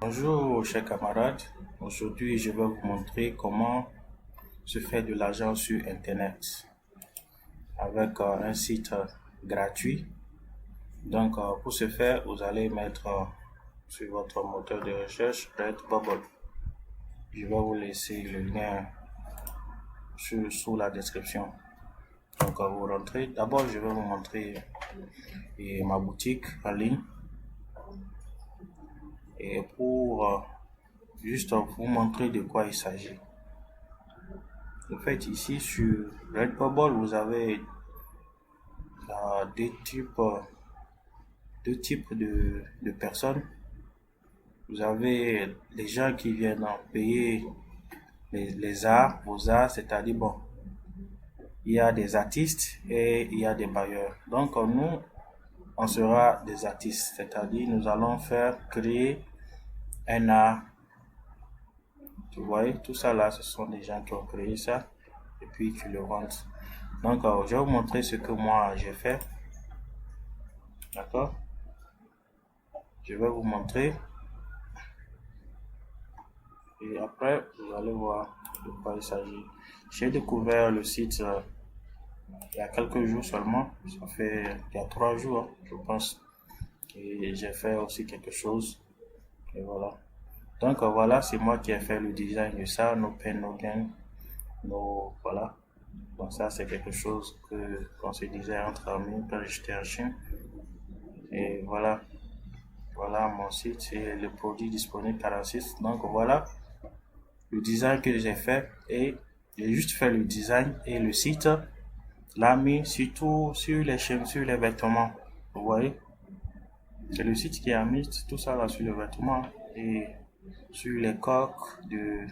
Bonjour chers camarades, aujourd'hui je vais vous montrer comment se faire de l'argent sur internet avec un site gratuit. Donc pour ce faire, vous allez mettre sur votre moteur de recherche Redbubble. Je vais vous laisser le lien sous la description. Donc vous rentrez, d'abord je vais vous montrer ma boutique en ligne et pour juste vous montrer de quoi il s'agit. En fait, ici sur Redbubble, vous avez deux types de personnes. Vous avez les gens qui viennent payer les arts, vos arts, c'est-à-dire, bon, il y a des artistes et il y a des bailleurs. Donc, nous, on sera des artistes, c'est-à-dire, nous allons créer un art. Vous voyez, tout ça là, ce sont des gens qui ont créé ça et puis tu le vends. Donc, je vais vous montrer ce que moi j'ai fait. D'accord? Je vais vous montrer. Et après, vous allez voir de quoi il s'agit. J'ai découvert le site il y a quelques jours seulement. Ça fait il y a 3 jours, je pense. Et j'ai fait aussi quelque chose. Et voilà. Donc voilà, c'est moi qui ai fait le design de ça, nos peines, nos gains, voilà. Donc ça, c'est quelque chose qu'on se disait entre amis quand j'étais en Chine. Et voilà. Voilà mon site et le produit disponible 46. Donc voilà le design que j'ai fait et j'ai juste fait le design et le site l'a mis surtout sur les chaînes, sur les vêtements. Vous voyez, c'est le site qui a mis tout ça là sur les vêtements et sur les coques de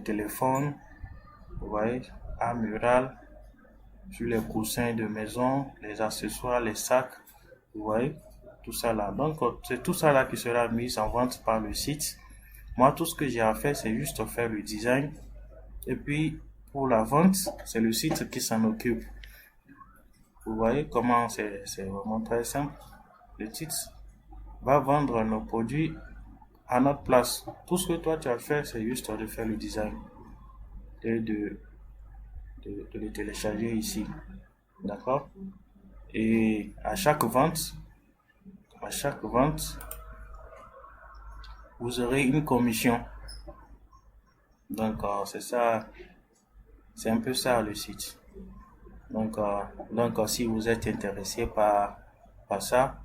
téléphone. Vous voyez, art mural, sur les coussins de maison, les accessoires, les sacs. Vous voyez, tout ça là. Donc c'est tout ça là qui sera mis en vente par le site. Moi, tout ce que j'ai à faire, c'est juste faire le design. Et puis, pour la vente, c'est le site qui s'en occupe. Vous voyez comment c'est vraiment très simple. Le site va vendre nos produits à notre place. Tout ce que toi, tu as fait, c'est juste de faire le design et de le télécharger ici. D'accord? Et à chaque vente, vous aurez une commission. Donc, c'est ça. C'est un peu ça le site. Donc, si vous êtes intéressé par ça,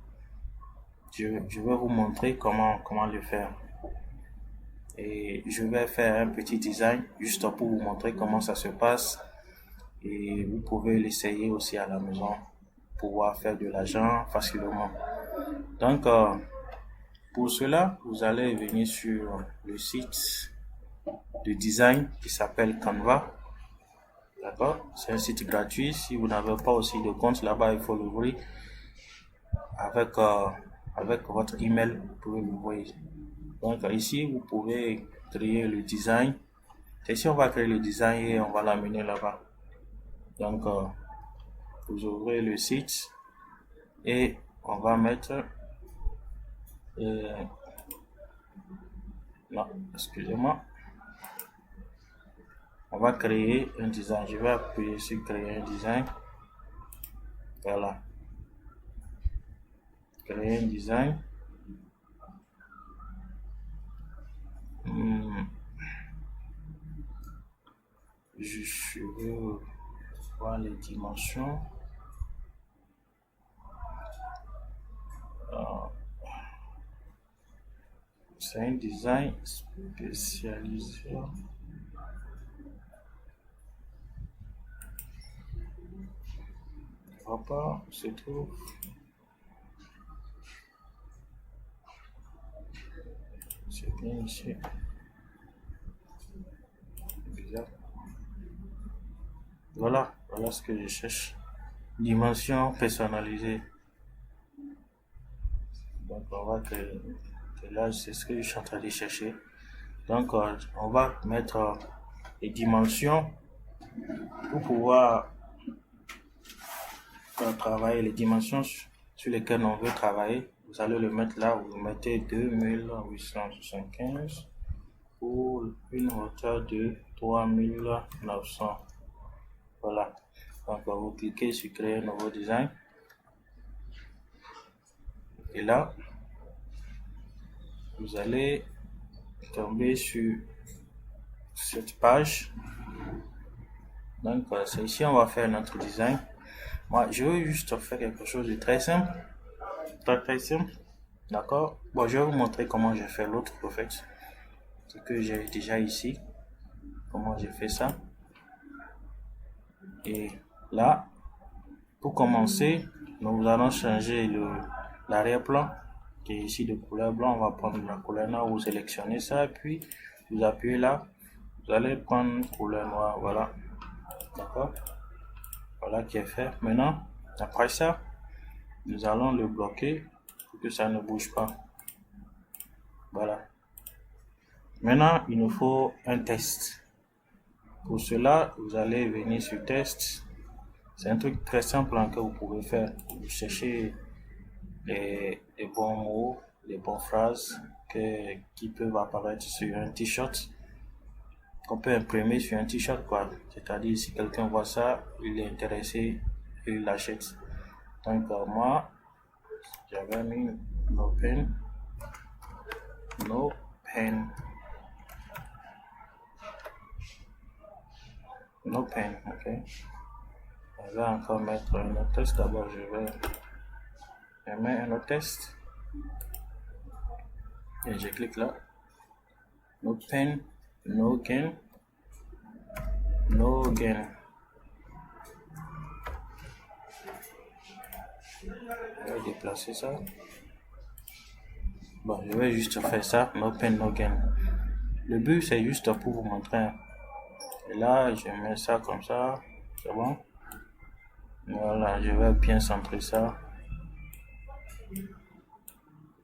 je vais vous montrer comment le faire. Et je vais faire un petit design juste pour vous montrer comment ça se passe. Et vous pouvez l'essayer aussi à la maison pour pouvoir faire de l'argent facilement. Donc, pour cela, vous allez venir sur le site de design qui s'appelle Canva. D'accord? C'est un site gratuit. Si vous n'avez pas aussi de compte là-bas, il faut l'ouvrir avec votre email. Vous pouvez l'ouvrir. Donc ici, vous pouvez créer le design. Ici, on va créer le design et on va l'amener là-bas. Donc, vous ouvrez le site et on va mettre... non, excusez-moi. On va créer un design. Je vais appuyer sur créer un design. Voilà. Créer un design. Je veux voir les dimensions. C'est un design spécialisé. Pas se trouve. C'est bien ici. Bizarre. Voilà ce que je cherche. Dimension personnalisée. Donc on va créer. Là, c'est ce que je suis en train de chercher. Donc on va mettre les dimensions pour pouvoir travailler les dimensions sur lesquelles on veut travailler. vous allez le mettre là, vous mettez 2875 pour une hauteur de 3900. Voilà. Donc, vous cliquez sur créer un nouveau design. Et là, vous allez tomber sur cette page. Donc, c'est ici, on va faire notre design. Moi, je veux juste faire quelque chose de très simple. Très simple. D'accord? Bon, je vais vous montrer comment j'ai fait l'autre, en fait. Ce que j'ai déjà ici. Comment j'ai fait ça. Et là, pour commencer, nous allons changer l'arrière-plan qui est ici de couleur blanc. On va prendre la couleur noire, vous sélectionnez ça, puis vous appuyez là. Vous allez prendre couleur noire, voilà. D'accord? Voilà qui est fait. Maintenant, après ça, nous allons le bloquer pour que ça ne bouge pas. Voilà. Maintenant, il nous faut un test. Pour cela, vous allez venir sur test. C'est un truc très simple que vous pouvez faire. Vous cherchez les bons mots, les bonnes phrases qui peuvent apparaître sur un t-shirt. Qu'on peut imprimer sur un t-shirt, quoi. C'est-à-dire, si quelqu'un voit ça, il est intéressé, il l'achète. Donc, moi, j'avais mis no pen, ok. Je vais encore mettre un autre test. D'abord, je mets un autre test. Et je clique là. No pen, no gain. No gain. Je vais déplacer ça. Bon, je vais juste faire ça. No pen, no gain. Le but, c'est juste pour vous montrer. Et là, je mets ça comme ça. C'est bon. Voilà, je vais bien centrer ça.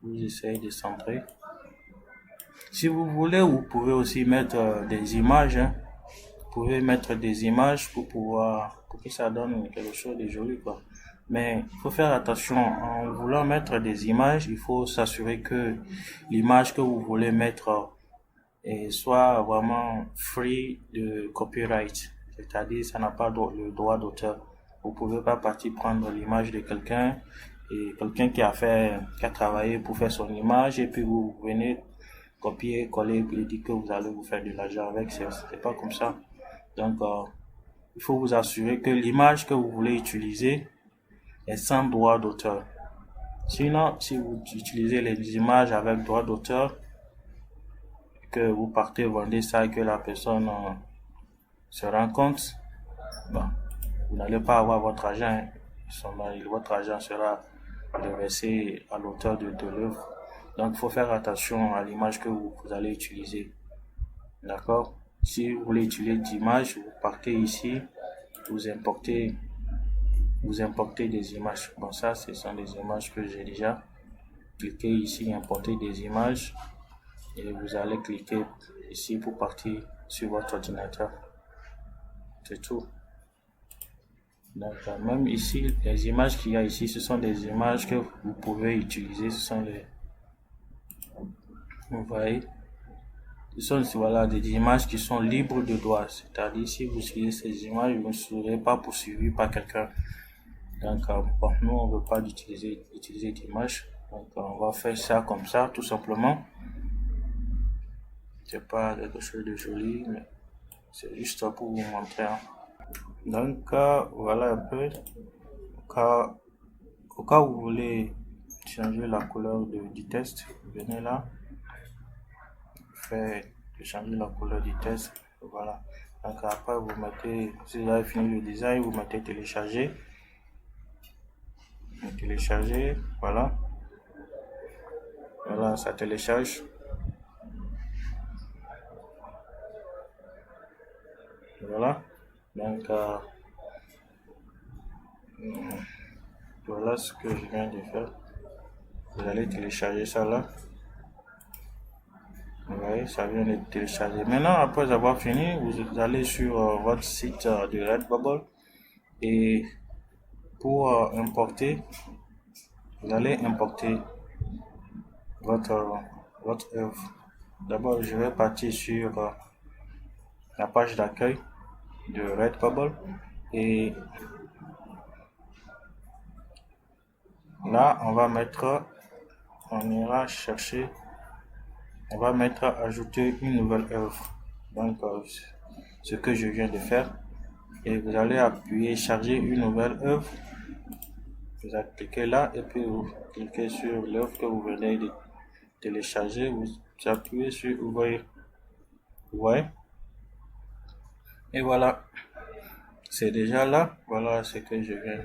Vous essayez de centrer. Si vous voulez, vous pouvez aussi mettre des images. Vous pouvez mettre des images pour que ça donne quelque chose de joli, quoi. Mais il faut faire attention. En voulant mettre des images, il faut s'assurer que l'image que vous voulez mettre soit vraiment free de copyright. C'est-à-dire, ça n'a pas le droit d'auteur. Vous pouvez pas partir prendre l'image de quelqu'un et quelqu'un qui a travaillé pour faire son image et puis vous venez copier, coller et dire que vous allez vous faire de l'argent avec. C'est pas comme ça. Donc, il faut vous assurer que l'image que vous voulez utiliser est sans droit d'auteur. Sinon, si vous utilisez les images avec droit d'auteur, que vous partez vendre ça et que la personne se rend compte, bon, vous n'allez pas avoir votre argent. Votre argent sera reversé à l'auteur de l'œuvre. Donc, il faut faire attention à l'image que vous allez utiliser. D'accord? Si vous voulez utiliser d'image, vous partez ici, vous importez des images. Bon, ça, ce sont des images que j'ai déjà. Cliquez ici, importer des images. Et vous allez cliquer ici pour partir sur votre ordinateur. C'est tout. Donc, même ici, les images qu'il y a ici, ce sont des images que vous pouvez utiliser. Vous voyez, ce sont voilà, des images qui sont libres de droit. C'est-à-dire, si vous utilisez ces images, vous ne serez pas poursuivi par quelqu'un. Donc, bon, nous, on ne veut pas utiliser d'images. Donc, on va faire ça comme ça, tout simplement. C'est pas quelque chose de joli, mais c'est juste pour vous montrer. Donc, voilà un peu. Au cas où vous voulez changer la couleur du test, vous venez là. Changer la couleur du test. Voilà. Donc, après, vous mettez, si vous avez fini le design, vous mettez télécharger. Télécharger, voilà. Voilà, ça télécharge. Voilà. Donc, voilà ce que je viens de faire. Vous allez télécharger ça là. Vous voyez, ça vient de télécharger. Maintenant, après avoir fini, vous allez sur votre site de Redbubble et pour importer, vous allez importer votre, votre œuvre. D'abord, je vais partir sur la page d'accueil de Redbubble et là, on ira chercher, on va mettre ajouter une nouvelle œuvre. Donc, ce que je viens de faire. Et vous allez appuyer charger une nouvelle œuvre. Vous cliquez là et puis vous cliquez sur l'œuvre que vous venez de télécharger. Vous appuyez sur ouvrir. Ouais. Et voilà. C'est déjà là. Voilà ce que je viens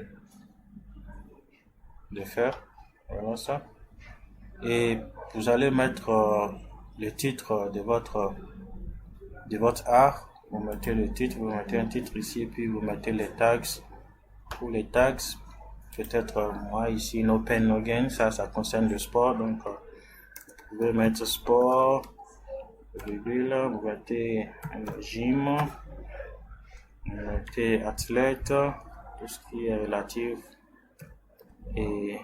de faire. Voilà ça. Et vous allez mettre le titre de votre art. Vous mettez le titre, vous mettez un titre ici, puis vous mettez les tags. Pour les tags, peut-être moi ici, no pain, no gain, ça concerne le sport. Donc, vous pouvez mettre sport, virgule, vous mettez gym, vous mettez athlète, tout ce qui est relatif et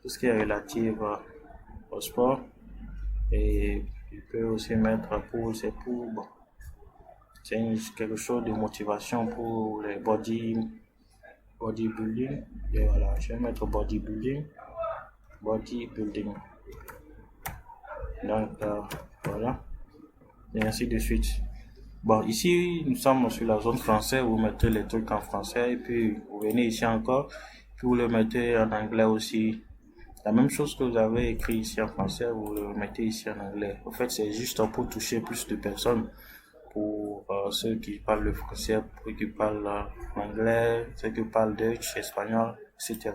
tout ce qui est relatif au sport. Et il peut aussi mettre bon, c'est quelque chose de motivation pour les bodybuilding. Et voilà, je vais mettre bodybuilding. Donc voilà, et ainsi de suite. Bon, ici nous sommes sur la zone française, vous mettez les trucs en français et puis vous venez ici encore, puis vous le mettez en anglais aussi. La même chose que vous avez écrit ici en français, vous le mettez ici en anglais. En fait, c'est juste pour toucher plus de personnes, pour ceux qui parlent le français, pour ceux qui parlent l'anglais, ceux qui parlent Dutch, espagnol, etc.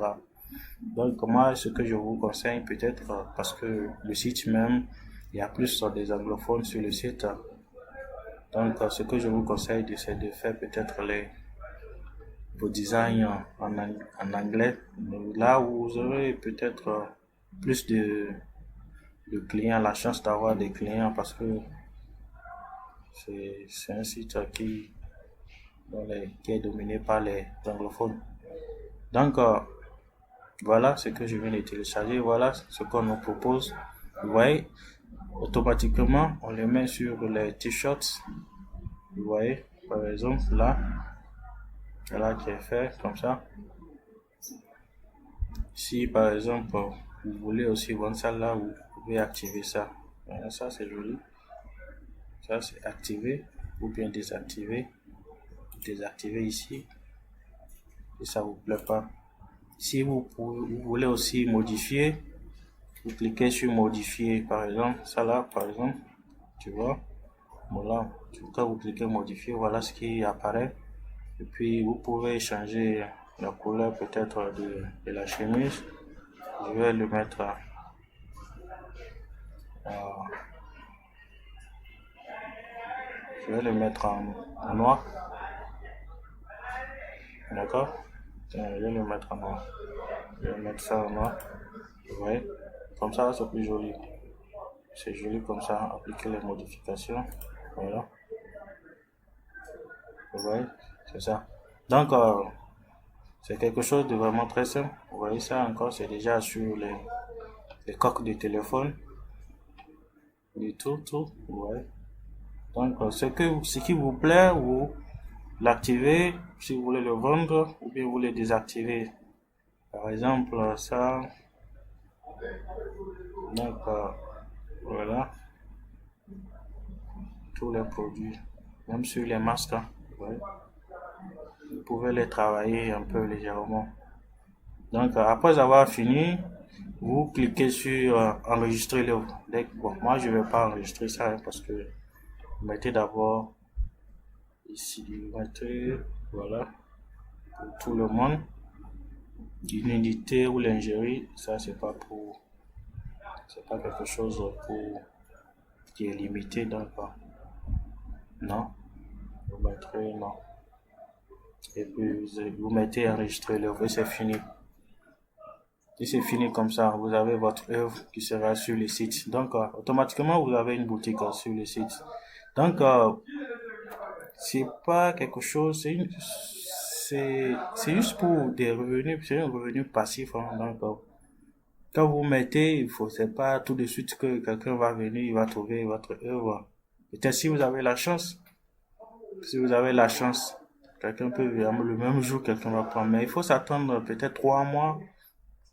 Donc moi, ce que je vous conseille peut-être, parce que le site même, il y a plus des anglophones sur le site. Donc ce que je vous conseille, c'est de faire peut-être vos designs en anglais. Là où vous aurez peut-être plus de clients, la chance d'avoir des clients parce que c'est un site qui est dominé par les anglophones. Donc, voilà ce que je viens de télécharger. Voilà ce qu'on nous propose. Vous voyez, automatiquement, on les met sur les t-shirts. Vous voyez, par exemple, là qui est fait comme ça. Si, par exemple, vous voulez aussi vendre ça là, vous pouvez activer ça. Voilà, ça, c'est joli. Ça, c'est activé ou bien désactivé. Désactiver ici. Et ça vous plaît pas. Si vous voulez aussi modifier, vous cliquez sur modifier, par exemple, ça là, par exemple, tu vois, voilà, quand vous cliquez modifier, voilà ce qui apparaît. Et puis, vous pouvez changer la couleur peut-être de la chemise. Je vais le mettre en noir. D'accord? Je vais le mettre en noir. Je vais mettre ça en noir. Vous voyez? Comme ça, c'est plus joli. C'est joli comme ça. Appliquer les modifications. Voilà. Vous voyez? C'est ça. Donc, c'est quelque chose de vraiment très simple. Vous voyez ça encore? C'est déjà sur les coques de téléphone. Du tout. Vous voyez? Donc, ce qui vous plaît, vous l'activez si vous voulez le vendre ou bien vous le désactivez. Par exemple, ça. Donc, voilà. Tous les produits, même sur les masques, hein, ouais. Vous pouvez les travailler un peu légèrement. Donc, après avoir fini, vous cliquez sur enregistrer l'œuvre. Bon, moi, je ne vais pas enregistrer ça hein, parce que vous mettez d'abord ici, vous mettez, voilà, pour tout le monde. L'unité ou l'ingérie, ça, c'est pas quelque chose qui est limité, donc, non, vous mettrez non. Et puis vous mettez enregistrer l'œuvre et c'est fini. Et c'est fini comme ça, vous avez votre œuvre qui sera sur le site. Donc automatiquement vous avez une boutique sur le site. Donc c'est pas quelque chose, c'est juste pour des revenus, c'est un revenu passif. Hein. Donc quand vous mettez, il faut, c'est pas tout de suite que quelqu'un va venir, il va trouver votre œuvre. Peut-être si vous avez la chance, si vous avez la chance, quelqu'un peut venir le même jour, quelqu'un va prendre. Mais il faut s'attendre peut-être 3 mois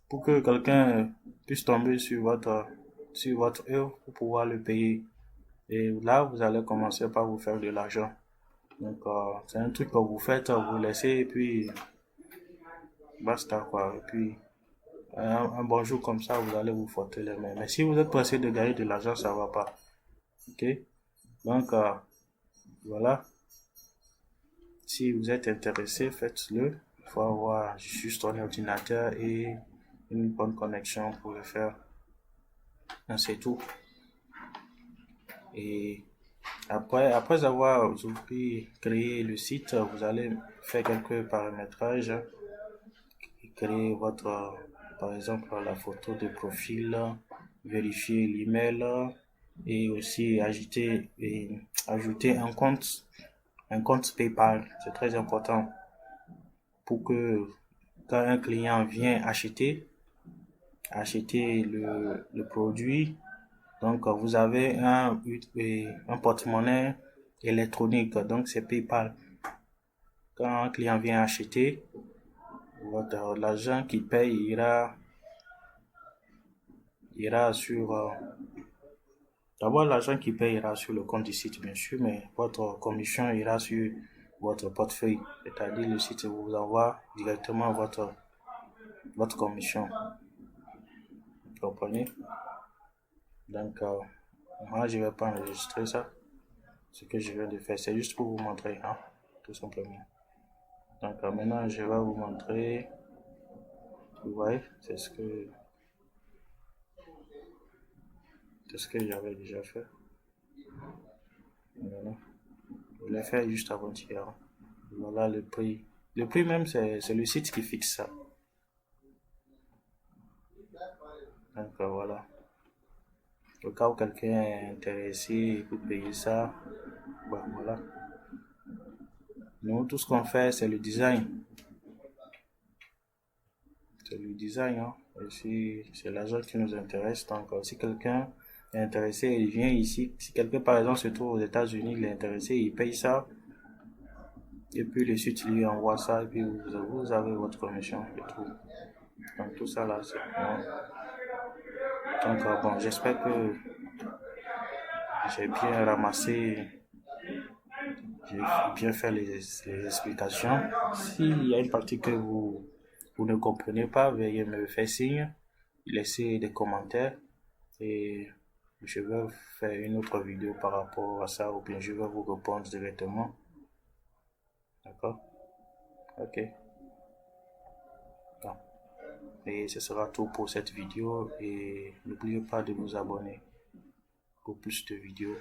pour que quelqu'un puisse tomber sur votre œuvre pour pouvoir le payer. Et là, vous allez commencer par vous faire de l'argent. Donc, c'est un truc que vous faites, vous laissez et puis basta quoi. Et puis, un bon jour comme ça, vous allez vous frotter les mains. Mais si vous êtes pressé de gagner de l'argent, ça va pas. Ok? Donc, voilà. Si vous êtes intéressé, faites-le. Il faut avoir juste un ordinateur et une bonne connexion pour le faire. C'est tout. Et après avoir créé le site, vous allez faire quelques paramétrages et créer par exemple, la photo de profil, vérifier l'email et aussi ajouter un compte PayPal. C'est très important pour que quand un client vient acheter le produit, donc vous avez un porte-monnaie électronique, donc c'est PayPal. Quand un client vient acheter, l'argent qu'il paye ira sur d'abord l'argent qu'il paye ira sur le compte du site bien sûr, mais votre commission ira sur votre portefeuille, c'est-à-dire le site vous envoie directement votre commission. Vous comprenez? Donc moi je vais pas enregistrer ça. Ce que je viens de faire, c'est juste pour vous montrer, hein, tout simplement. Donc maintenant je vais vous montrer. Vous voyez, c'est ce que j'avais déjà fait. Voilà. Je l'ai fait juste avant-hier. Voilà le prix. Le prix même, c'est le site qui fixe ça. Donc voilà. Au cas où quelqu'un est intéressé pour payer ça, bon, voilà. Nous, tout ce qu'on fait, c'est le design. C'est le design, hein. Et si c'est l'argent qui nous intéresse, donc si quelqu'un est intéressé, il vient ici. Si quelqu'un, par exemple, se trouve aux États-Unis, il est intéressé, il paye ça. Et puis le site lui envoie ça, et puis vous avez votre commission et tout. Donc tout ça là, c'est bon. Donc bon, j'espère que j'ai bien ramassé, j'ai bien fait les explications. S'il y a une partie que vous ne comprenez pas, veuillez me faire signe, laissez des commentaires et je vais faire une autre vidéo par rapport à ça ou bien je vais vous répondre directement. D'accord? Ok. Bon. Et ce sera tout pour cette vidéo et n'oubliez pas de vous abonner pour plus de vidéos.